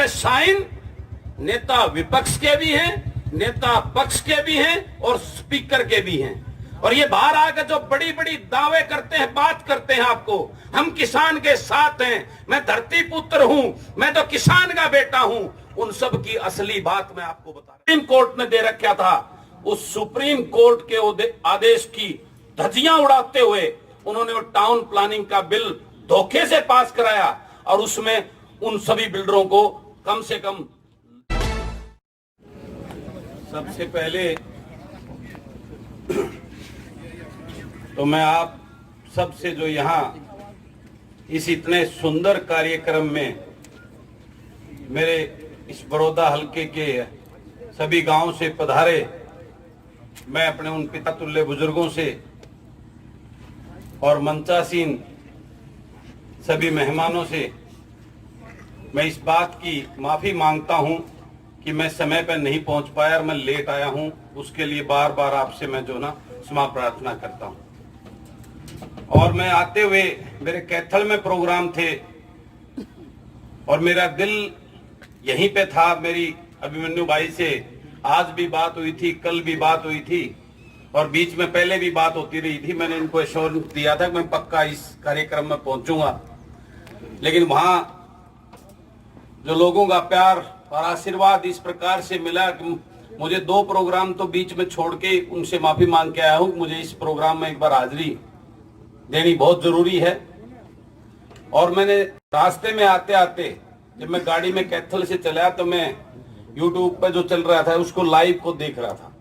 Sign नेता विपक्ष के भी हैं, नेता पक्ष के भी हैं और स्पीकर के भी हैं। और ये बाहर आकर जो बड़ी बड़ी दावे करते हैं, बात करते हैं आपको, हम किसान के साथ हैं, मैं धरती पुत्र हूं, मैं तो किसान का बेटा हूं, उन सब की असली बात मैं आपको बता रहा हूं। सुप्रीम कोर्ट ने दे रखा था, उस सुप्रीम कोर्ट के आदेश की धज्जियां उड़ाते हुए उन्होंने वो टाउन प्लानिंग का बिल धोखे से पास कराया और उसमें उन सभी बिल्डरों को कम से कम। सबसे पहले तो मैं आप सबसे जो यहाँ इस इतने सुंदर कार्यक्रम में मेरे इस बड़ौदा हलके के सभी गांव से पधारे, मैं अपने उन पिता तुल्य बुजुर्गों से और मंचासीन सभी मेहमानों से मैं इस बात की माफी मांगता हूं कि मैं समय पर नहीं पहुंच पाया और मैं लेट आया हूं। उसके लिए बार बार आपसे मैं जो ना क्षमा प्रार्थना करता हूं। और मैं आते हुए मेरे कैथल में प्रोग्राम थे और मेरा दिल यहीं पे था। मेरी अभिमन्यु भाई से आज भी बात हुई थी, कल भी बात हुई थी और बीच में पहले भी बात होती रही थी। मैंने इनको एश्योरेंस दिया था कि मैं पक्का इस कार्यक्रम में पहुंचूंगा, लेकिन वहां जो लोगों का प्यार और आशीर्वाद इस प्रकार से मिला कि मुझे 2 प्रोग्राम तो बीच में छोड़ के उनसे माफी मांग के आया हूं। मुझे इस प्रोग्राम में एक बार हाजिरी देनी बहुत जरूरी है। और मैंने रास्ते में आते आते जब मैं गाड़ी में कैथल से चला तो मैं यूट्यूब पे जो चल रहा था उसको लाइव को देख रहा था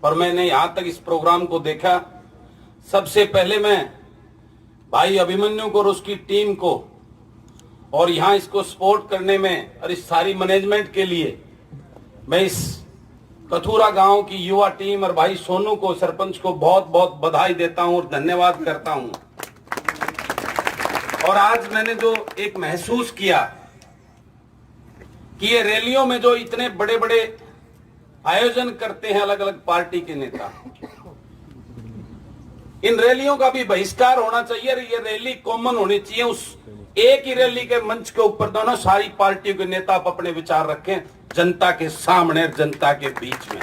और मैंने यहां तक इस प्रोग्राम को देखा। सबसे पहले मैं भाई अभिमन्यु को और उसकी टीम को और यहाँ इसको सपोर्ट करने में और इस सारी मैनेजमेंट के लिए मैं इस कथूरा गांव की युवा टीम और भाई सोनू को, सरपंच को बहुत बहुत बधाई देता हूं और धन्यवाद करता हूं। और आज मैंने जो एक महसूस किया कि ये रैलियों में जो इतने बड़े बड़े आयोजन करते हैं अलग अलग पार्टी के नेता, इन रैलियों का भी बहिष्कार होना चाहिए और ये रैली कॉमन होनी चाहिए। उस एक ही रैली के मंच के ऊपर दोनों सारी पार्टियों के नेता अपने विचार रखें जनता के सामने, जनता के बीच में।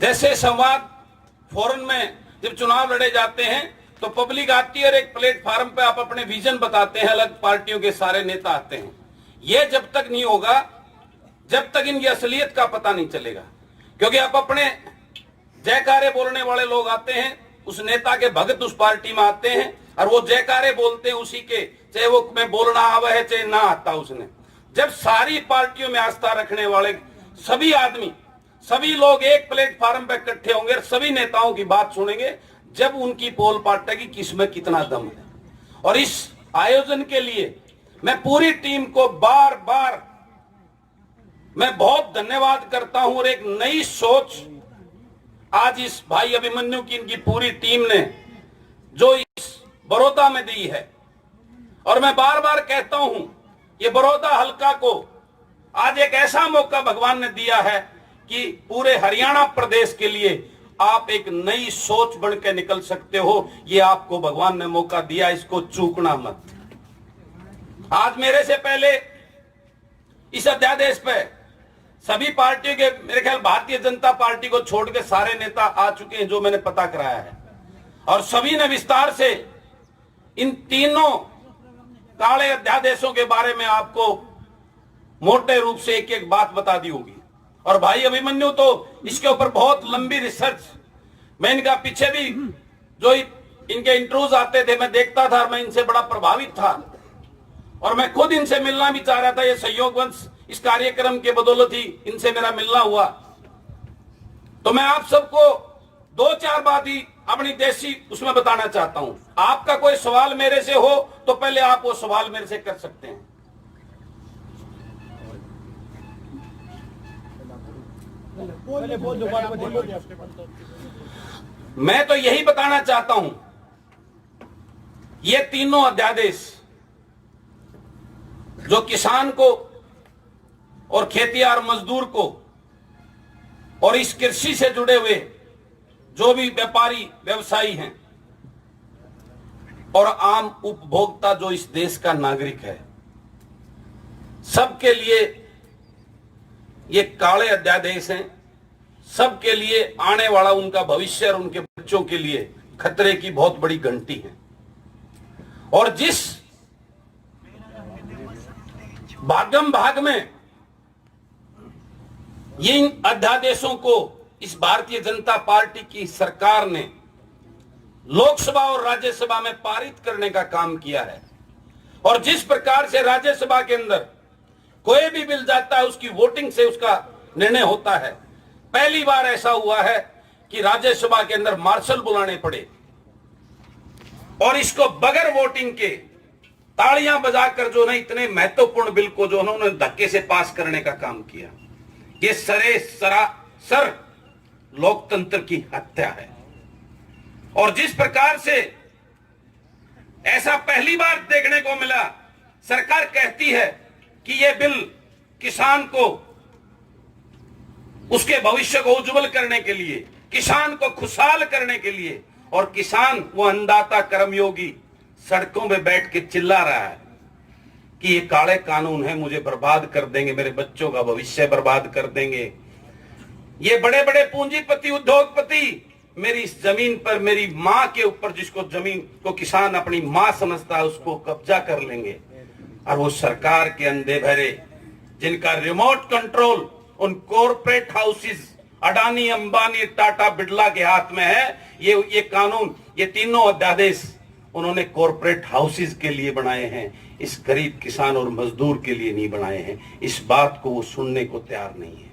जैसे संवाद फोरम में जब चुनाव लड़े जाते हैं तो पब्लिक आती है और एक प्लेटफार्म पे आप अपने विजन बताते हैं, अलग पार्टियों के सारे नेता आते हैं। ये जब तक नहीं होगा जब तक इनकी असलियत का पता नहीं चलेगा, क्योंकि आप अपने जयकारे बोलने वाले लोग आते हैं, उस नेता के भगत उस पार्टी में आते हैं और वो जयकारे बोलते हैं उसी के, चाहे वो में बोलना आवा है चाहे ना आता उसने। जब सारी पार्टियों में आस्था रखने वाले सभी आदमी, सभी लोग एक प्लेटफार्म पर इकट्ठे होंगे और सभी नेताओं की बात सुनेंगे, जब उनकी पोल पाटेगी किसमें कितना दम है। और इस आयोजन के लिए मैं पूरी टीम को बार बार मैं बहुत धन्यवाद करता हूं और एक नई सोच आज इस भाई अभिमन्यु की इनकी पूरी टीम ने जो इस बड़ौदा में दी है। और मैं बार बार कहता हूं ये बड़ौदा हलका को आज एक ऐसा मौका भगवान ने दिया है कि पूरे हरियाणा प्रदेश के लिए आप एक नई सोच बन के निकल सकते हो। ये आपको भगवान ने मौका दिया, इसको चूकना मत। आज मेरे से पहले इस अध्यादेश पे सभी पार्टियों के, मेरे ख्याल भारतीय जनता पार्टी को छोड़ के सारे नेता आ चुके हैं जो मैंने पता कराया है, और सभी ने विस्तार से इन तीनों काले अध्यादेशों के बारे में आपको मोटे रूप से एक एक बात बता दी होगी। और भाई अभिमन्यु तो इसके ऊपर बहुत लंबी रिसर्च, मैं इनका पीछे भी जो इनके इंटरव्यूज आते थे मैं देखता था और मैं इनसे बड़ा प्रभावित था और मैं खुद इनसे मिलना भी चाह रहा था। ये संयोगवश इस कार्यक्रम के बदौलत ही इनसे मेरा मिलना हुआ। तो मैं आप सबको 2-4 बात ही अपनी देशी उसमें बताना चाहता हूं। आपका कोई सवाल मेरे से हो तो पहले आप वो सवाल मेरे से कर सकते हैं। मैं तो यही बताना चाहता हूं, ये तीनों अध्यादेश जो किसान को और खेतिहर मजदूर को और इस कृषि से जुड़े हुए जो भी व्यापारी व्यवसायी हैं और आम उपभोक्ता जो इस देश का नागरिक है, सबके लिए ये काले अध्यादेश हैं, सबके लिए आने वाला उनका भविष्य और उनके बच्चों के लिए खतरे की बहुत बड़ी घंटी है। और जिस भागम भाग में इन अध्यादेशों को इस भारतीय जनता पार्टी की सरकार ने लोकसभा और राज्यसभा में पारित करने का काम किया है, और जिस प्रकार से राज्यसभा के अंदर कोई भी बिल जाता है उसकी वोटिंग से उसका निर्णय होता है, पहली बार ऐसा हुआ है कि राज्यसभा के अंदर मार्शल बुलाने पड़े और इसको बगैर वोटिंग के तालियां बजाकर जो ना इतने महत्वपूर्ण बिल को जो उन्होंने धक्के से पास करने का काम किया, ये सरासर लोकतंत्र की हत्या है। और जिस प्रकार से ऐसा पहली बार देखने को मिला, सरकार कहती है कि यह बिल किसान को उसके भविष्य को उज्जवल करने के लिए, किसान को खुशहाल करने के लिए, और किसान वो अन्नदाता कर्मयोगी सड़कों में बैठ के चिल्ला रहा है कि ये काले कानून है, मुझे बर्बाद कर देंगे, मेरे बच्चों का भविष्य बर्बाद कर देंगे। ये बड़े बड़े पूंजीपति उद्योगपति मेरी इस जमीन पर, मेरी मां के ऊपर, जिसको जमीन को किसान अपनी मां समझता है, उसको कब्जा कर लेंगे। और वो सरकार के अंधे बहरे जिनका रिमोट कंट्रोल उन कॉर्पोरेट हाउसेस अडानी, अंबानी, टाटा, बिड़ला के हाथ में है, ये कानून, ये तीनों अध्यादेश उन्होंने कॉर्पोरेट हाउसेस के लिए बनाए हैं, इस गरीब किसान और मजदूर के लिए नहीं बनाए हैं। इस बात को वो सुनने को तैयार नहीं है।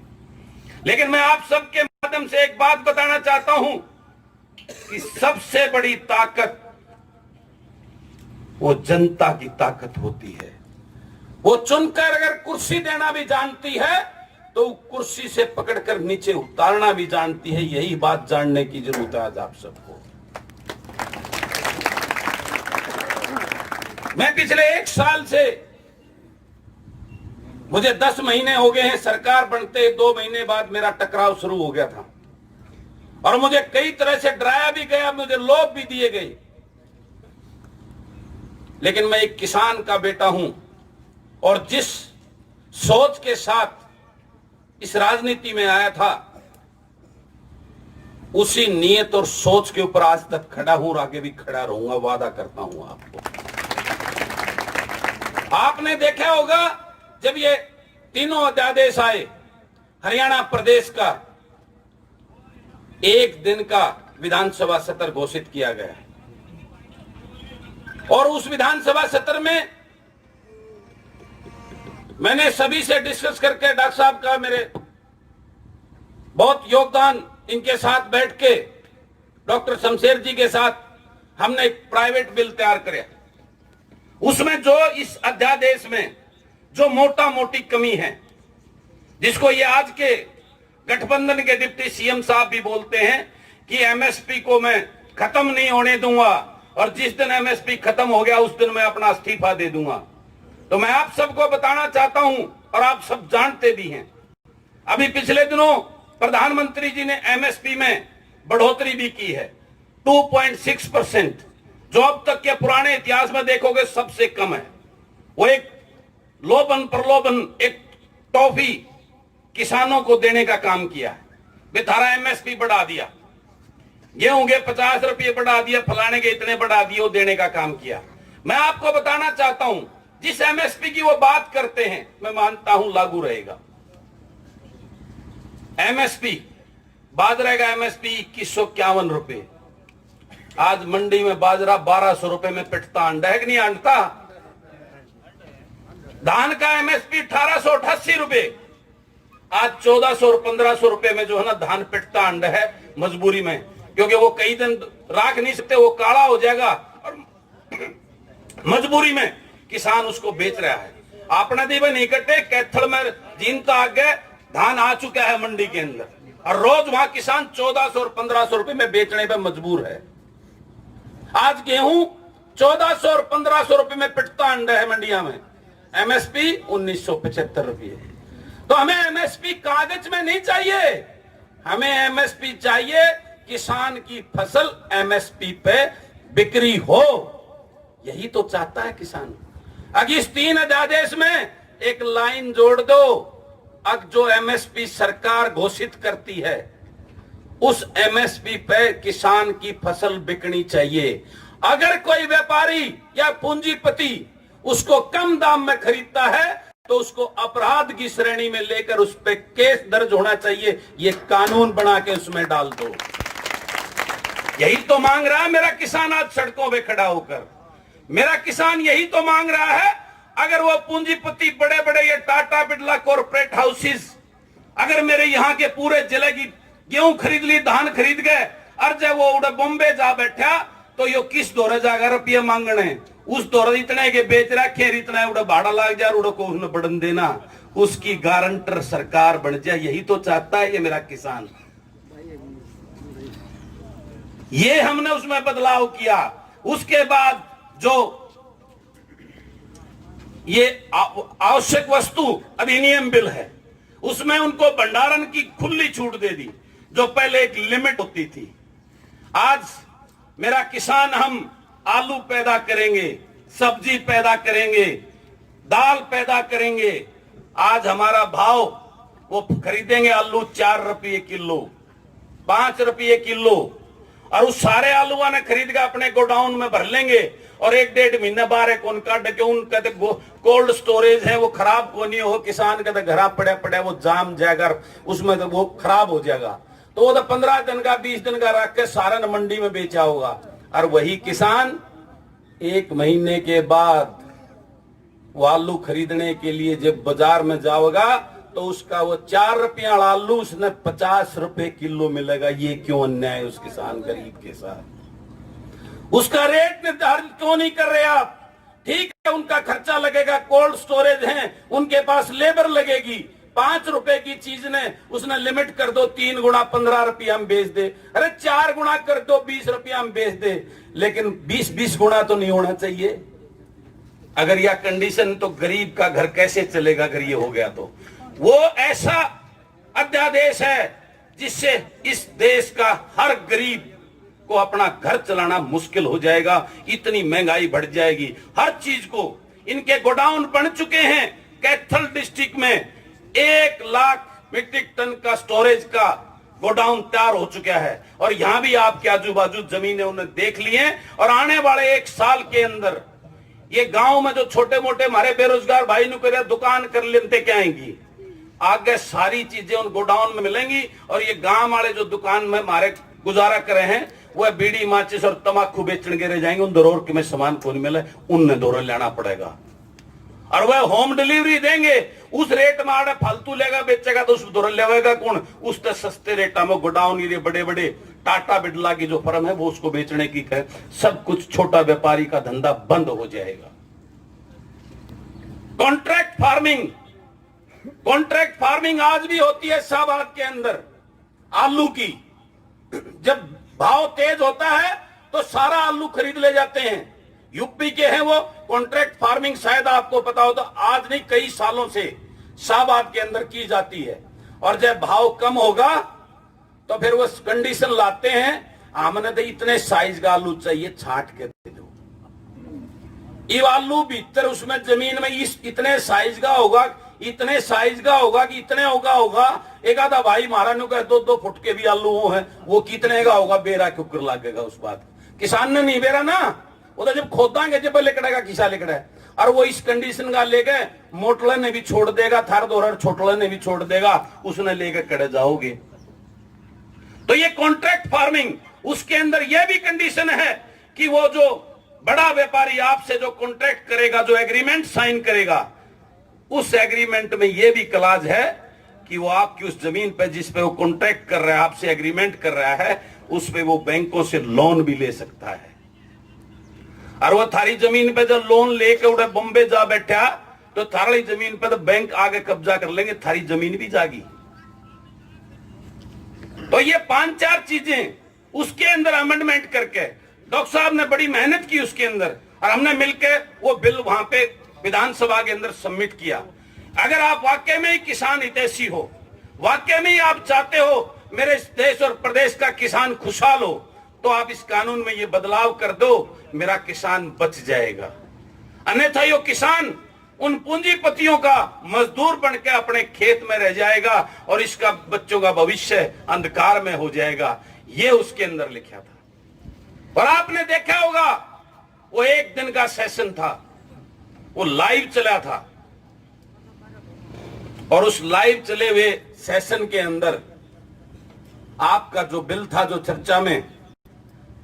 लेकिन मैं आप सबके माध्यम से एक बात बताना चाहता हूं कि सबसे बड़ी ताकत वो जनता की ताकत होती है। वो चुनकर अगर कुर्सी देना भी जानती है तो कुर्सी से पकड़कर नीचे उतारना भी जानती है। यही बात जानने की जरूरत है आज आप सबको। मैं पिछले 1 साल से, मुझे 10 महीने हो गए हैं सरकार बनते, 2 महीने बाद मेरा टकराव शुरू हो गया था और मुझे कई तरह से डराया भी गया, मुझे लोभ भी दिए गए। लेकिन मैं एक किसान का बेटा हूं और जिस सोच के साथ इस राजनीति में आया था, उसी नियत और सोच के ऊपर आज तक खड़ा हूं और आगे भी खड़ा रहूंगा, वादा करता हूं आपको। आपने देखा होगा जब ये तीनों अध्यादेश आए, हरियाणा प्रदेश का 1 दिन का विधानसभा सत्र घोषित किया गया और उस विधानसभा सत्र में मैंने सभी से डिस्कस करके, डॉक्टर साहब का मेरे बहुत योगदान, इनके साथ बैठ के डॉक्टर शमशेर जी के साथ हमने एक प्राइवेट बिल तैयार किया। उसमें जो इस अध्यादेश में जो मोटा मोटी कमी है, जिसको ये आज के गठबंधन के डिप्टी सीएम साहब भी बोलते हैं कि एमएसपी को मैं खत्म नहीं होने दूंगा और जिस दिन एमएसपी खत्म हो गया उस दिन मैं अपना इस्तीफा दे दूंगा। तो मैं आप सबको बताना चाहता हूं और आप सब जानते भी हैं, अभी पिछले दिनों प्रधानमंत्री जी ने एमएसपी में बढ़ोतरी भी की है 2.6%, जो अब तक के पुराने इतिहास में देखोगे सबसे कम है। वो एक लोभन प्रलोभन, एक टॉफी किसानों को देने का काम किया है। बेथारा एमएसपी बढ़ा दिया, गेहूं के 50 रुपये बढ़ा दिया, फलाने के इतने बढ़ा दिए, वो देने का काम किया। मैं आपको बताना चाहता हूं, जिस एमएसपी की वो बात करते हैं, मैं मानता हूं लागू रहेगा। एमएसपी बाजरा का एमएसपी 2151 रुपए, आज मंडी में बाजरा 1200 रुपए में पिटता अंडा है कि नहीं अंडता। धान का एमएसपी 1888 रुपए, आज 1400 और 1500 रुपए में जो है ना धान पिटता अंडा है, मजबूरी में, क्योंकि वो कई दिन राख नहीं सकते, वो काला हो जाएगा और मजबूरी में किसान उसको बेच रहा है। अपना दी नहीं कटे, कैथल में जीनता आगे धान आ चुका है मंडी के अंदर और रोज वहां किसान 1400 और 1500 रुपए में बेचने पे मजबूर है। आज गेहूं 1400 और 1500 रुपए में पिटता अंडा है मंडिया में, एमएसपी 1975 रुपये। तो हमें एमएसपी कागज में नहीं चाहिए, हमें एमएसपी चाहिए किसान की फसल एमएसपी पे बिक्री हो, यही तो चाहता है किसान। अगर इस 3 अध्यादेश में एक लाइन जोड़ दो। अब जो एमएसपी सरकार घोषित करती है उस एमएसपी पे किसान की फसल बिकनी चाहिए। अगर कोई व्यापारी या पूंजीपति उसको कम दाम में खरीदता है तो उसको अपराध की श्रेणी में लेकर उस पे केस दर्ज होना चाहिए। ये कानून बना के उसमें डाल दो। यही तो मांग रहा है मेरा किसान आज सड़कों पे खड़ा होकर। मेरा किसान यही तो मांग रहा है। अगर वो पूंजीपति बड़े बड़े ये टाटा बिरला कॉर्पोरेट हाउसेस अगर मेरे यहाँ के पूरे जिले की गेहूं खरीद ली, धान खरीद गए, और जब वो उड़े बॉम्बे जा बैठा तो यो किस दौरे जाकर रुपये मांगने, उस दौरे इतने के बेच रखे, इतना उड़ा भाड़ा लाग जा, उड़ा को उसने बढ़न देना, उसकी गारंटर सरकार बन जाए। यही तो चाहता है ये मेरा किसान। ये हमने उसमें बदलाव किया। उसके बाद जो ये आवश्यक वस्तु अधिनियम बिल है उसमें उनको भंडारण की खुली छूट दे दी, जो पहले एक लिमिट होती थी। आज मेरा किसान, हम आलू पैदा करेंगे, सब्जी पैदा करेंगे, दाल पैदा करेंगे। आज हमारा भाव वो खरीदेंगे आलू 4 रुपये किलो, 5 रुपये किलो, और उस सारे आलूआ ने खरीद के अपने गोडाउन में भर लेंगे और 1-1.5 महीने बाहर उनका डके उनका कोल्ड स्टोरेज है वो खराब को नहीं हो। किसान का घर पड़ा पड़ा वो जाम जाएगा, उसमें तो वो खराब हो जाएगा। तो वो तो 15 दिन का 20 दिन का रख के सारण मंडी में बेचा होगा, और वही किसान 1 महीने के बाद वो आलू खरीदने के लिए जब बाजार में जाओगा तो उसका वो 4 रुपया आलू उसने 50 रुपए किलो मिलेगा। ये क्यों अन्याय है उस किसान गरीब के साथ? उसका रेट निर्धारित क्यों नहीं कर रहे आप? ठीक है, उनका खर्चा लगेगा, कोल्ड स्टोरेज है, उनके पास लेबर लगेगी। 5 रुपए की चीज ने उसने लिमिट कर दो, 3 गुना 15 रुपया हम बेच दे, अरे 4 गुना कर दो 20 रुपया हम बेच दे, लेकिन 20-20 गुना तो नहीं होना चाहिए। अगर यह कंडीशन, तो गरीब का घर कैसे चलेगा? अगर ये हो गया तो वो ऐसा अध्यादेश है जिससे इस देश का हर गरीब को अपना घर चलाना मुश्किल हो जाएगा। इतनी महंगाई बढ़ जाएगी हर चीज को। इनके गोडाउन बन चुके हैं। कैथल डिस्ट्रिक्ट में 1 लाख मीट्रिक टन का स्टोरेज का गोडाउन तैयार हो चुका है, और यहां भी आपके आजू बाजू जमीनें उन्हें देख ली हैं। और आने वाले 1 साल के अंदर ये गांव में जो छोटे मोटे हमारे बेरोजगार भाई नु करे दुकान कर लेते क्या आएंगी, आगे सारी चीजें उन गोडाउन में मिलेंगी। और ये गांव वाले जो दुकान में हमारे गुजारा करे हैं वह बीड़ी माचिस और तमाकू बेचने के रह जाएंगे। उन दरोर के में सामान को नहीं मिले, उनने दौरा लेना पड़ेगा। और वह होम डिलीवरी देंगे, उस रेट में आड़े फालतू लेगा बेचेगा तो उस दौरा लेगा कौन? उस सस्ते रेट में गोडाउन ये बड़े बड़े टाटा बिरला की जो फर्म है वो उसको बेचने की कहे। सब कुछ छोटा व्यापारी का धंधा बंद हो जाएगा। कॉन्ट्रैक्ट फार्मिंग आज भी होती है शाहबाद के अंदर आलू की। जब भाव तेज होता है तो सारा आलू खरीद ले जाते हैं। यूपी के हैं वो। कॉन्ट्रैक्ट फार्मिंग शायद आपको पता हो तो आज नहीं कई सालों से शाहबाद के अंदर की जाती है। और जब भाव कम होगा तो फिर वो कंडीशन लाते हैं, हमने तो इतने साइज का आलू चाहिए, छाट के दे दो। ये आलू भीतर उसमें जमीन में इतने साइज का होगा, इतने साइज का होगा कि इतने होगा। एक आधा भाई महाराज ने कहा 2-2 फुट के भी आलू वो है, वो कितने का होगा? बेरा क्यों लगेगा उस बात? किसान ने नहीं बेरा ना, वो तो जब खोदांगे जब लिकड़ेगा किसा लिकड़ा है। और वो इस कंडीशन का लेके मोटले ने भी छोड़ देगा, थार दोहर छोटले ने भी छोड़ देगा, उसने लेके कड़े जाओगे। तो ये कॉन्ट्रैक्ट फार्मिंग, उसके अंदर यह भी कंडीशन है कि वो जो बड़ा व्यापारी आपसे जो कॉन्ट्रैक्ट करेगा, जो एग्रीमेंट साइन करेगा, उस एग्रीमेंट में यह भी क्लॉज है कि वो आपकी उस जमीन पे जिस पे वो कॉन्ट्रैक्ट कर रहा है, आपसे एग्रीमेंट कर रहा है, उस पे वो बैंकों से लोन भी ले सकता है। और वो थारी जमीन पे जब लोन लेके उड़े बॉम्बे जा बैठा तो थारी जमीन पे तो बैंक आगे कब्जा कर लेंगे, थारी जमीन भी जागी। तो ये 5-4 चीजें उसके अंदर अमेंडमेंट करके डॉक्टर साहब ने बड़ी मेहनत की उसके अंदर, और हमने मिलकर वो बिल वहां पे विधानसभा के अंदर सबमिट किया। अगर आप वाकई में ही किसान हितैषी हो, वाकई में ही आप चाहते हो मेरे देश और प्रदेश का किसान खुशहाल हो, तो आप इस कानून में ये बदलाव कर दो, मेरा किसान बच जाएगा। अन्यथा यो किसान उन पूंजीपतियों का मजदूर बनकर अपने खेत में रह जाएगा और इसका बच्चों का भविष्य अंधकार में हो जाएगा। ये उसके अंदर लिखा था। और आपने देखा होगा वो एक दिन का सेशन था, वो लाइव चला था और उस लाइव चले हुए सेशन के अंदर आपका जो बिल था, जो चर्चा में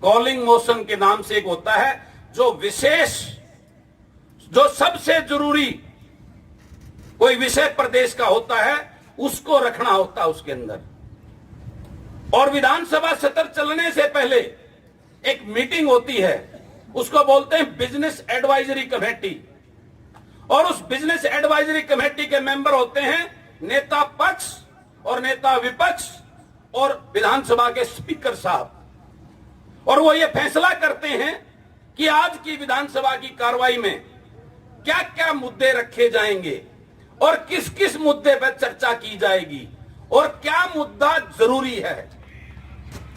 कॉलिंग मोशन के नाम से एक होता है, जो विशेष, जो सबसे जरूरी कोई विषय प्रदेश का होता है उसको रखना होता है उसके अंदर। और विधानसभा सत्र चलने से पहले एक मीटिंग होती है, उसको बोलते हैं बिजनेस एडवाइजरी कमेटी। और उस बिजनेस एडवाइजरी कमेटी के मेंबर होते हैं नेता पक्ष और नेता विपक्ष और विधानसभा के स्पीकर साहब। और वो ये फैसला करते हैं कि आज की विधानसभा की कार्रवाई में क्या क्या मुद्दे रखे जाएंगे और किस किस मुद्दे पर चर्चा की जाएगी और क्या मुद्दा जरूरी है।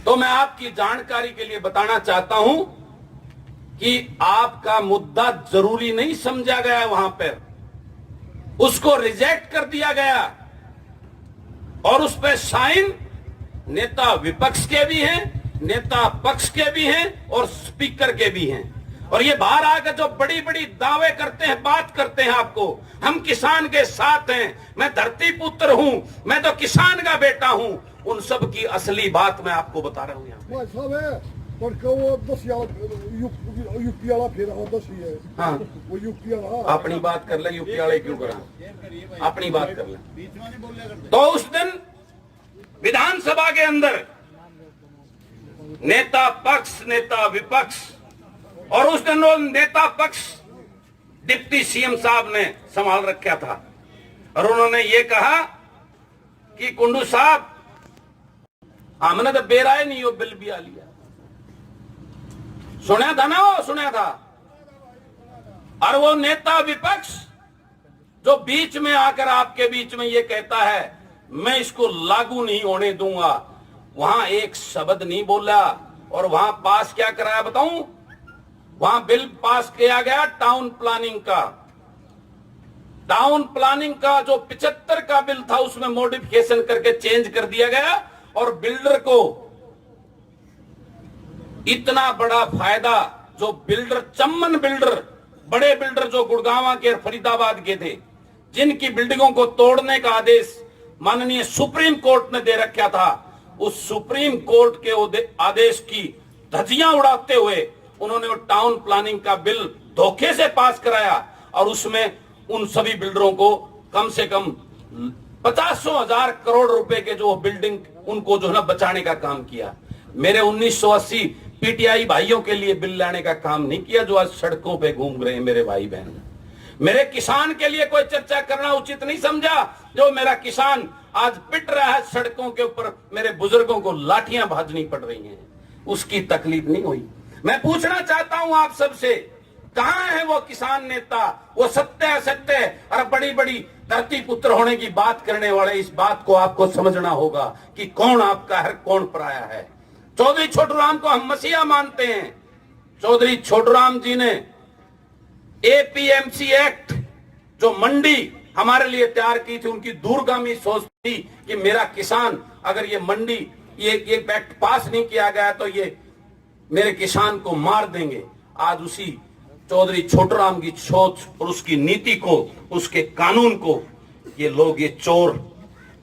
तो मैं आपकी जानकारी के लिए बताना चाहता हूं कि आपका मुद्दा जरूरी नहीं समझा गया वहां पर, उसको रिजेक्ट कर दिया गया और उस पर साइन नेता विपक्ष के भी हैं, नेता पक्ष के भी हैं और स्पीकर के भी हैं। और ये बाहर आकर जो बड़ी बड़ी दावे करते हैं, बात करते हैं आपको, हम किसान के साथ हैं, मैं धरती पुत्र हूं, मैं तो किसान का बेटा हूं, उन सब की असली बात मैं आपको बता रहा हूं यहाँ। हाँ, अपनी बात कर ले, यूपी वाले क्यों करा, अपनी बात कर ले। तो उस दिन विधानसभा के अंदर नेता पक्ष, नेता विपक्ष, और उस दिन वो नेता पक्ष डिप्टी सीएम साहब ने संभाल रखा था और उन्होंने ये कहा कि कुंडू साहब, हमने तो बेराए नहीं हो बिल भी आ लिया। सुना था ना, वो सुना था। और वो नेता विपक्ष जो बीच में आकर आपके बीच में ये कहता है मैं इसको लागू नहीं होने दूंगा, वहां एक शब्द नहीं बोला। और वहां पास क्या कराया बताऊं, वहां बिल पास किया गया टाउन प्लानिंग का। टाउन प्लानिंग का जो 75 का बिल था उसमें मॉडिफिकेशन करके चेंज कर दिया गया और बिल्डर को इतना बड़ा फायदा, जो बिल्डर, चम्मन बिल्डर, बड़े बिल्डर जो गुड़गांव के और फरीदाबाद के थे, जिनकी बिल्डिंगों को तोड़ने का आदेश माननीय सुप्रीम कोर्ट ने दे रखा था, उस सुप्रीम कोर्ट के आदेश की धज्जियां उड़ाते हुए उन्होंने वो टाउन प्लानिंग का बिल धोखे से पास कराया और उसमें उन सभी बिल्डरों को कम से कम 50,000 करोड़ रुपए के जो बिल्डिंग उनको जो है बचाने का काम किया। मेरे 1980 पीटीआई भाइयों के लिए बिल लाने का काम नहीं किया जो आज सड़कों पे घूम रहे हैं मेरे भाई बहन। मेरे किसान के लिए कोई चर्चा करना उचित नहीं समझा, जो मेरा किसान आज पिट रहा है सड़कों के ऊपर, मेरे बुजुर्गों को लाठियां भाजनी पड़ रही हैं, उसकी तकलीफ नहीं हुई। मैं पूछना चाहता हूं आप सबसे, कहां है वो किसान नेता, वो सत्य असत्य और बड़ी बड़ी धरती पुत्र होने की बात करने वाले? इस बात को आपको समझना होगा कि कौन आपका है, कौन पराया है। चौधरी छोटूराम को हम मसीहा मानते हैं। चौधरी छोटूराम जी ने एपीएमसी एक्ट जो मंडी हमारे लिए तैयार की थी, उनकी दूरगामी सोच थी कि मेरा किसान, अगर ये मंडी ये एक्ट पास नहीं किया गया तो ये मेरे किसान को मार देंगे। आज उसी चौधरी छोटूराम की सोच और उसकी नीति को, उसके कानून को ये लोग, ये चोर,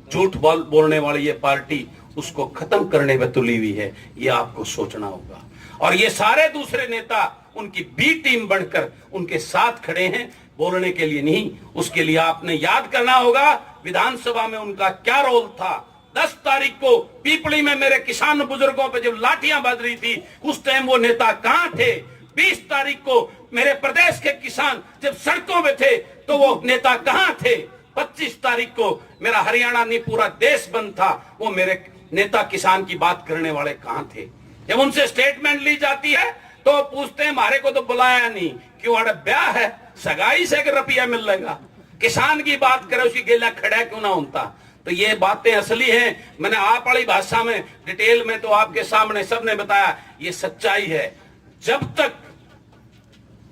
झूठ बोलने वाली ये पार्टी उसको खत्म करने में तुली हुई है। ये आपको सोचना होगा। और ये सारे दूसरे नेता उनकी बी टीम बनकर उनके साथ खड़े हैं, बोलने के लिए नहीं। उसके लिए आपने याद करना होगा विधानसभा में उनका क्या रोल था। 10 तारीख को पीपली में मेरे किसान बुजुर्गों पे जब लाठियां बज रही थी, उस टाइम वो नेता कहां थे? 20 तारीख को मेरे प्रदेश के किसान जब सड़कों में थे तो वो नेता कहां थे? 25 तारीख को मेरा हरियाणा नहीं पूरा देश बंद था, वो मेरे नेता किसान की बात करने वाले कहां थे? जब उनसे स्टेटमेंट ली जाती है तो पूछते हैं हमारे को तो बुलाया नहीं, क्यों? अरे ब्याह है, सगाई से रुपया मिल लेगा। किसान की बात करे उसकी गेला खड़ा क्यों ना होता? तो ये बातें असली हैं। मैंने आप वाली भाषा में डिटेल में तो आपके सामने सबने बताया, ये सच्चाई है। जब तक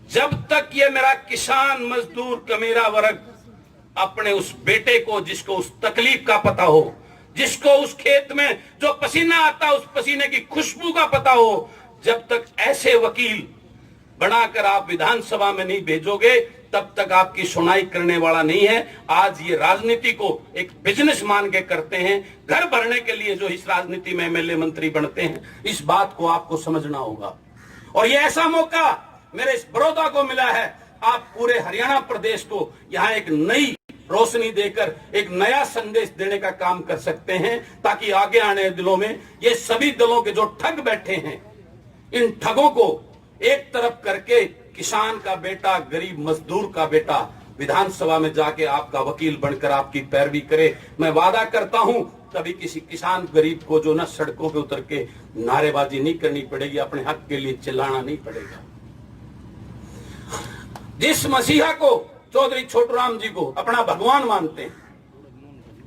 जब तक ये मेरा किसान मजदूर का मेरा वर्ग अपने उस बेटे को, जिसको उस तकलीफ का पता हो, जिसको उस खेत में जो पसीना आता है उस पसीने की खुशबू का पता हो, जब तक ऐसे वकील बनाकर आप विधानसभा में नहीं भेजोगे तब तक आपकी सुनाई करने वाला नहीं है। आज ये राजनीति को एक बिजनेस मान के करते हैं, घर भरने के लिए जो इस राजनीति में एमएलए मंत्री बनते हैं, इस बात को आपको समझना होगा। और ये ऐसा मौका मेरे इस बड़ौदा को मिला है, आप पूरे हरियाणा प्रदेश को यहाँ एक नई रोशनी देकर एक नया संदेश देने का काम कर सकते हैं, ताकि आगे आने दिनों में ये सभी दलों के जो ठग बैठे हैं, इन ठगों को एक तरफ करके किसान का बेटा, गरीब मजदूर का बेटा विधानसभा में जाके आपका वकील बनकर आपकी पैरवी करे। मैं वादा करता हूं कभी किसी किसान गरीब को जो ना सड़कों पे उतर के नारेबाजी नहीं करनी पड़ेगी, अपने हक के लिए चिल्लाना नहीं पड़ेगा। जिस मसीहा को चौधरी छोटूराम जी को अपना भगवान मानते हैं,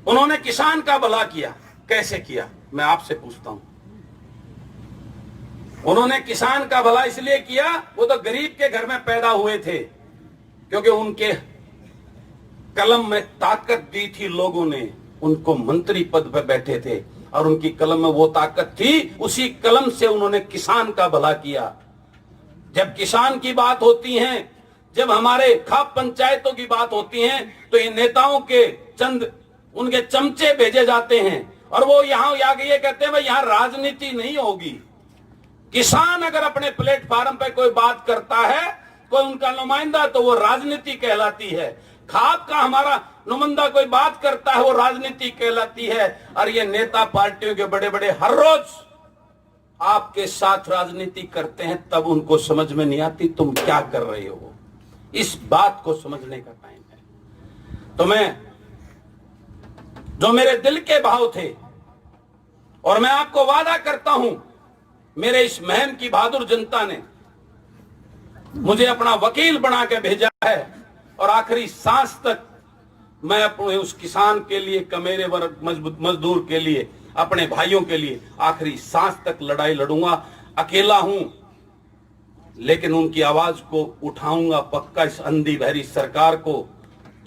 उन्होंने किसान का भला किया। कैसे किया, मैं आपसे पूछता हूं। उन्होंने किसान का भला इसलिए किया, वो तो गरीब के घर में पैदा हुए थे, क्योंकि उनके कलम में ताकत दी थी लोगों ने, उनको मंत्री पद पर बैठे थे और उनकी कलम में वो ताकत थी, उसी कलम से उन्होंने किसान का भला किया। जब किसान की बात होती है, जब हमारे खाप पंचायतों की बात होती है, तो इन नेताओं के चंद उनके चमचे भेजे जाते हैं और वो यहां ये कहते हैं भाई यहां राजनीति नहीं होगी। किसान अगर अपने प्लेटफार्म पे कोई बात करता है, कोई उनका नुमाइंदा, तो वो राजनीति कहलाती है। खाप का हमारा नुमाइंदा कोई बात करता है, वो राजनीति कहलाती है। और ये नेता पार्टियों के बड़े बड़े हर रोज आपके साथ राजनीति करते हैं, तब उनको समझ में नहीं आती तुम क्या कर रहे हो। इस बात को समझने का टाइम है। तो मैं जो मेरे दिल के भाव थे, और मैं आपको वादा करता हूं, मेरे इस महम की बहादुर जनता ने मुझे अपना वकील बना के भेजा है, और आखिरी सांस तक मैं अपने उस किसान के लिए, कमेरे वर्ग मजदूर के लिए, अपने भाइयों के लिए आखिरी सांस तक लड़ाई लड़ूंगा। अकेला हूं, लेकिन उनकी आवाज को उठाऊंगा पक्का। इस अंधी बहरी सरकार को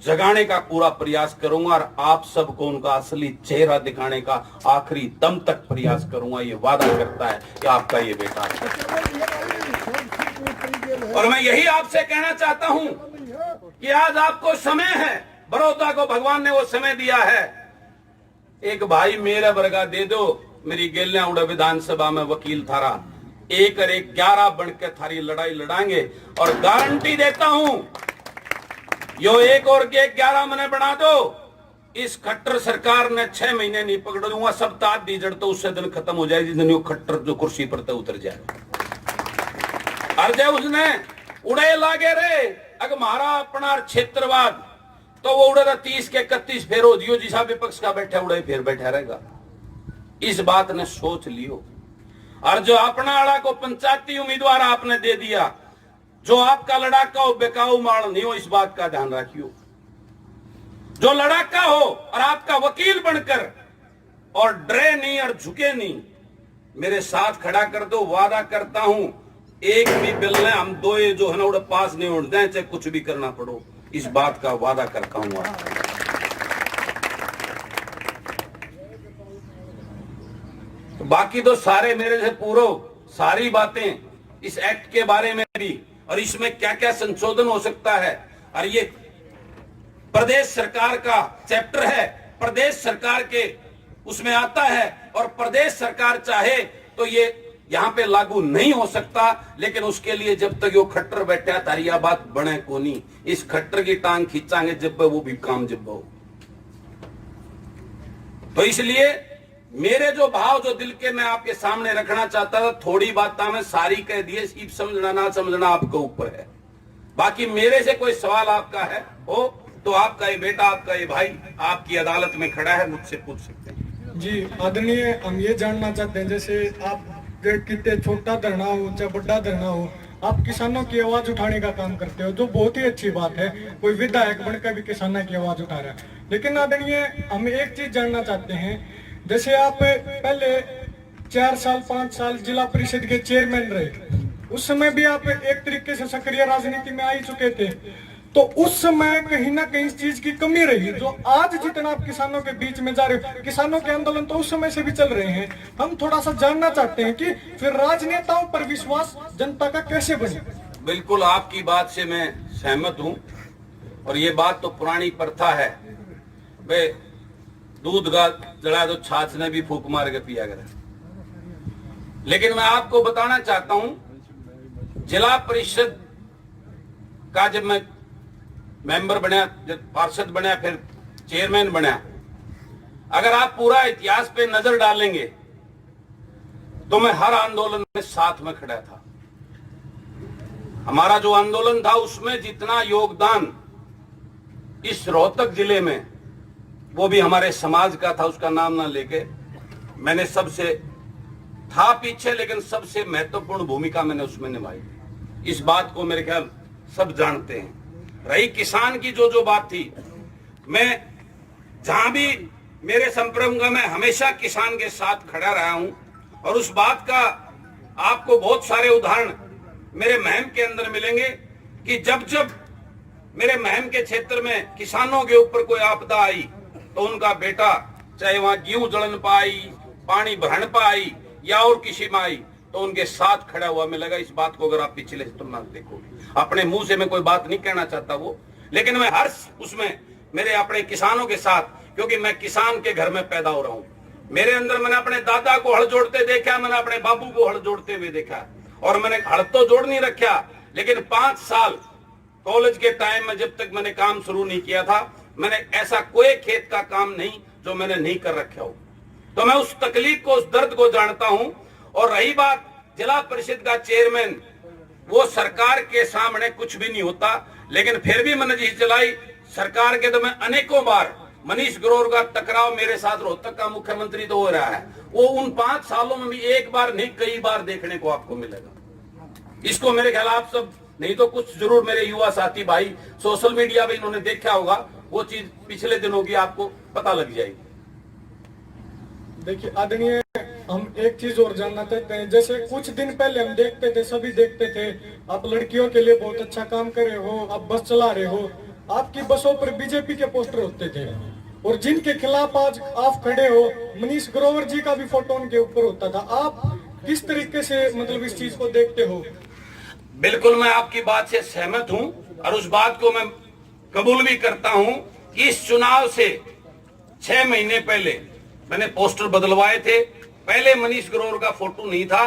जगाने का पूरा प्रयास करूंगा और आप सबको उनका असली चेहरा दिखाने का आखिरी दम तक प्रयास करूंगा। ये वादा करता है कि आपका ये बेटा है। और मैं यही आपसे कहना चाहता हूं कि आज आपको समय है, बड़ौदा को भगवान ने वो समय दिया है। एक भाई मेरा वर्गा दे दो, मेरी गेल्या उड़ा विधानसभा में वकील थारा 1 और 1 11 बनकर थारी लड़ाई लड़ाएंगे। और गारंटी देता हूं, यो 1 और 1 11 मैंने बना दो, इस खट्टर सरकार ने 6 महीने नहीं पकड़ दूंगा। सप्ताह दीजड़ तो उससे दिन खत्म हो जाए जिस दिन वो खट्टर जो कुर्सी पर तो उतर जाए। और जब उसने उड़े लागे रे अगर मारा अपना क्षेत्रवाद, तो वो उड़ेगा 30 के 31 फेर हो दियो, जिसा विपक्ष का बैठा उड़े फिर बैठा रहेगा। इस बात ने सोच लियो। और जो अपना आड़ा को पंचायती उम्मीदवार आपने दे दिया, जो आपका लड़ाका हो बेकाऊ माल नहीं हो, इस बात का ध्यान रखियो। जो लड़ाका हो और आपका वकील बनकर और डरे नहीं और झुके नहीं, मेरे साथ खड़ा कर दो। वादा करता हूं, एक भी बिल ने हम दो जो है ना उड़े पास नहीं उड़ दें, चाहे कुछ भी करना पड़ो। इस बात का वादा करता हूं। तो बाकी तो सारे मेरे से पूरो सारी बातें इस एक्ट के बारे में भी, और इसमें क्या क्या संशोधन हो सकता है, और ये प्रदेश सरकार का चैप्टर है, प्रदेश सरकार के उसमें आता है, और प्रदेश सरकार चाहे तो ये यहां पे लागू नहीं हो सकता। लेकिन उसके लिए जब तक वो खट्टर बैठा तारिया बात बने को नहीं, इस खट्टर की टांग खींचांगे जब वो भी काम जब हो। तो इसलिए मेरे जो भाव जो दिल के मैं आपके सामने रखना चाहता था, थोड़ी बात में सारी कह दिए, सिर्फ समझना ना समझना आपके ऊपर है। बाकी मेरे से कोई सवाल आपका है हो तो आपका ये बेटा, आपका ये भाई आपकी अदालत में खड़ा है, मुझसे पूछ सकते हैं। जी आदरणीय, हम ये जानना चाहते हैं, जैसे आप कितने छोटा धरना हो चाहे बड़ा धरना हो, आप किसानों की आवाज उठाने का काम करते हो, जो बहुत ही अच्छी बात है। कोई विधायक बनकर भी किसानों की आवाज उठा रहा है। लेकिन आदरणीय, हम एक चीज जानना चाहते हैं, जैसे आप पहले 4 साल 5 साल जिला परिषद के चेयरमैन रहे, उस समय भी आप एक तरीके से सक्रिय राजनीति में आ ही चुके थे, तो उस समय कहीं ना कहीं इस चीज की कमी रही जो आज जितना आप किसानों के बीच में जा रहे हो। किसानों के आंदोलन तो उस समय से भी चल रहे हैं। हम थोड़ा सा जानना चाहते हैं कि फिर राजनेताओं पर विश्वास जनता का कैसे बने। बिल्कुल आपकी बात से मैं सहमत हूं, और ये बात तो पुरानी प्रथा है, वे दूध जला दो छाछ ने भी फूंक मार के पिया करे। लेकिन मैं आपको बताना चाहता हूं, जिला परिषद का जब मैं मेंबर बनया, जब पार्षद बनया, फिर चेयरमैन बनया, अगर आप पूरा इतिहास पे नजर डालेंगे तो मैं हर आंदोलन में साथ में खड़ा था। हमारा जो आंदोलन था उसमें जितना योगदान इस रोहतक जिले में, वो भी हमारे समाज का था, उसका नाम ना लेके मैंने सबसे था पीछे, लेकिन सबसे महत्वपूर्ण भूमिका मैंने उसमें निभाई। इस बात को मेरे ख्याल सब जानते हैं। रही किसान की जो बात थी, मैं जहां भी मेरे संपर्क में, मैं हमेशा किसान के साथ खड़ा रहा हूं, और उस बात का आपको बहुत सारे उदाहरण मेरे महम के अंदर मिलेंगे कि जब जब मेरे महम के क्षेत्र में किसानों के ऊपर कोई आपदा आई तो उनका बेटा, चाहे वहां गेहूं जलन पाई, पानी भरण पाई या और किसी में आई, तो उनके साथ खड़ा हुआ मिलेगा। इस बात को अगर आप पिछले तुलना देखोगे, अपने मुंह से मैं कोई बात नहीं कहना चाहता वो, लेकिन मैं हर उसमें मेरे अपने किसानों के साथ, क्योंकि मैं किसान के घर में पैदा हो रहा हूं। मेरे अंदर मैंने अपने दादा को हल जोड़ते देखा, मैंने अपने बाबू को हल जोड़ते हुए देखा, और मैंने हल तो जोड़ नहीं रखा, लेकिन 5 साल कॉलेज के टाइम में जब तक मैंने काम शुरू नहीं किया था, मैंने ऐसा कोई खेत का काम नहीं जो मैंने नहीं कर रखा हो। तो मैं उस तकलीफ को, उस दर्द को जानता हूं। और रही बात जिला परिषद का चेयरमैन, वो सरकार के सामने कुछ भी नहीं होता, लेकिन फिर भी मैंने जी चलाई सरकार के। तो मैं अनेकों बार, मनीष ग्रोवर का टकराव मेरे साथ रोहतक का मुख्यमंत्री तो हो रहा है, वो उन 5 सालों में भी एक बार नहीं कई बार देखने को आपको मिलेगा। इसको मेरे ख्याल आप सब नहीं तो कुछ जरूर मेरे युवा साथी भाई सोशल मीडिया पे इन्होंने देखा होगा, वो चीज पिछले दिनों की आपको पता लग जाएगी। देखिए आदरणीय, हम एक चीज और जानना चाहते हैं। जैसे कुछ दिन पहले हम देखते थे, सभी देखते थे, आप लड़कियों के लिए बहुत अच्छा काम कर रहे हो, आप बस चला रहे हो, आपकी बसों पर बीजेपी के पोस्टर होते थे, और जिनके खिलाफ आज आप खड़े हो, मनीष ग्रोवर जी का भी फोटो उनके ऊपर होता था। आप किस तरीके से मतलब इस चीज को देखते हो? बिल्कुल मैं आपकी बात से सहमत हूं, और उस बात को मैं कबूल भी करता हूं कि इस चुनाव से 6 महीने पहले मैंने पोस्टर बदलवाए थे। पहले मनीष ग्रोवर का फोटो नहीं था,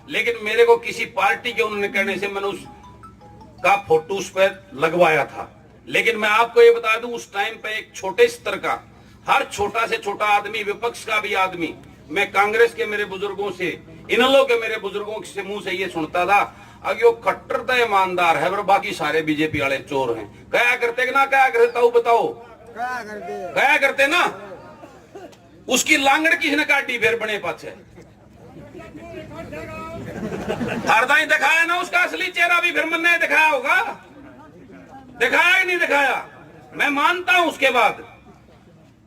लेकिन मेरे को किसी पार्टी के उन्होंने कहने से मैंने उसका फोटो उस पर लगवाया था। लेकिन मैं आपको ये बता दूं, उस टाइम पे एक छोटे स्तर का, हर छोटा से छोटा आदमी, विपक्ष का भी आदमी, मैं कांग्रेस के मेरे बुजुर्गों से, इनलो के मेरे बुजुर्गों से मुंह से ये सुनता था, अगे वो कट्टरता ईमानदार है, बाकी सारे बीजेपी वाले चोर हैं। क्या करते ना, क्या करते बताओ, क्या करते ना। उसकी लांगड़ किसने काटी फिर बने पाछे, हरदा ही दिखाया ना उसका असली चेहरा भी, फिर मैंने दिखाया होगा, दिखाया ही नहीं दिखाया, मैं मानता हूं। उसके बाद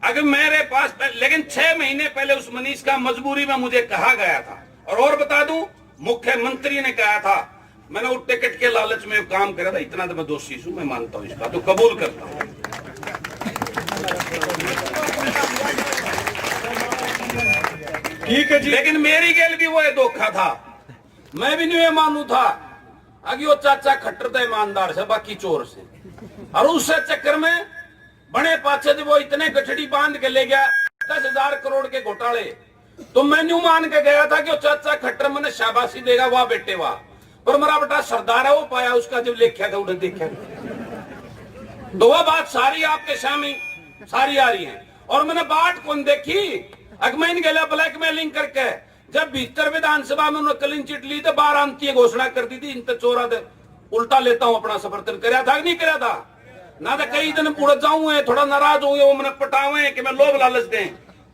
अगर मेरे पास, लेकिन 6 महीने पहले उस मनीष का मजबूरी में मुझे कहा गया था, और बता दूं, मुख्यमंत्री ने कहा था, मैंने वो टिकट के लालच में काम करा था। इतना तो मैं दोषी हूं, मैं मानता हूं, इसका तो कबूल करता हूं। ठीक है जी, लेकिन मेरी गेल भी वो धोखा था, मैं भी नहीं ये मानू था अगे वो चाचा खट्टर था ईमानदार से, बाकी चोर से, और उस चक्कर में बने पाछे से वो इतने गठड़ी बांध के ले गया 10,000 करोड़ के घोटाले। तो मैं न्यू मान के गया था कि वो चाचा खट्टर मैंने शाबाशी देगा, वाह बेटे वाह, पर मेरा बेटा सरदार है, वो पाया उसका जब लेख्या था उन्हें देखा। तो वह बात सारी आपके सामने सारी आ रही है, और मैंने बात कौन देखी, अगमैन गया ब्लैकमेलिंग करके, जब भीतर विधानसभा में उन्होंने क्लीन चिट ली तो 12 अंतीय घोषणा कर दी थी, इन चोरा उल्टा लेता हूं अपना समर्थन, कराया था नहीं कराया था ना, तो कई दिन उड़ जाऊं, थोड़ा नाराज होंगे, वो मैंने पटावे कि मैं लोभ लालच दें,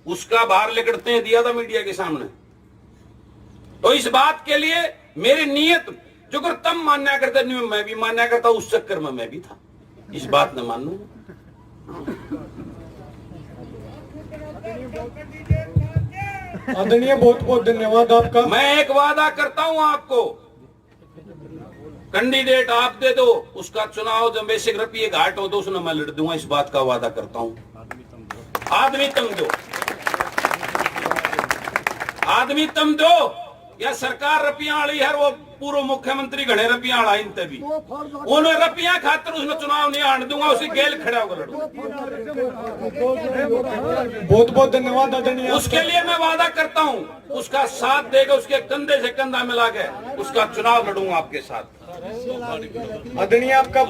उसका बाहर लिखते हैं दिया था मीडिया के सामने। तो इस बात के लिए मेरी नीयत जो कर तम मान्या करते नहीं, मैं भी मान्या करता, उस चक्कर में मैं भी था, इस बात न मानू। आदरणीय बहुत बहुत धन्यवाद आपका। मैं एक वादा करता हूं आपको, कैंडिडेट आप दे दो, उसका चुनाव जब बेसिक रुपये घाट हो तो उसने मैं लड़ दूंगा, इस बात का वादा करता हूं। आदमी तुम दो, आदमी तुम दो, या सरकार रुपया वाली है, वो पूर्व मुख्यमंत्री घड़े रुपया वाला इनते भी उन्हें रुपया खातर उसमें चुनाव नहीं आने दूंगा, उसी गेल खड़ा होकर लड़ूंगा। बहुत बहुत धन्यवाद आदरणीय। उसके लिए मैं वादा करता हूं, उसका साथ देगा, उसके कंधे से कंधा मिला के उसका चुनाव लड़ूंगा आपके साथ। आदरणीय आपका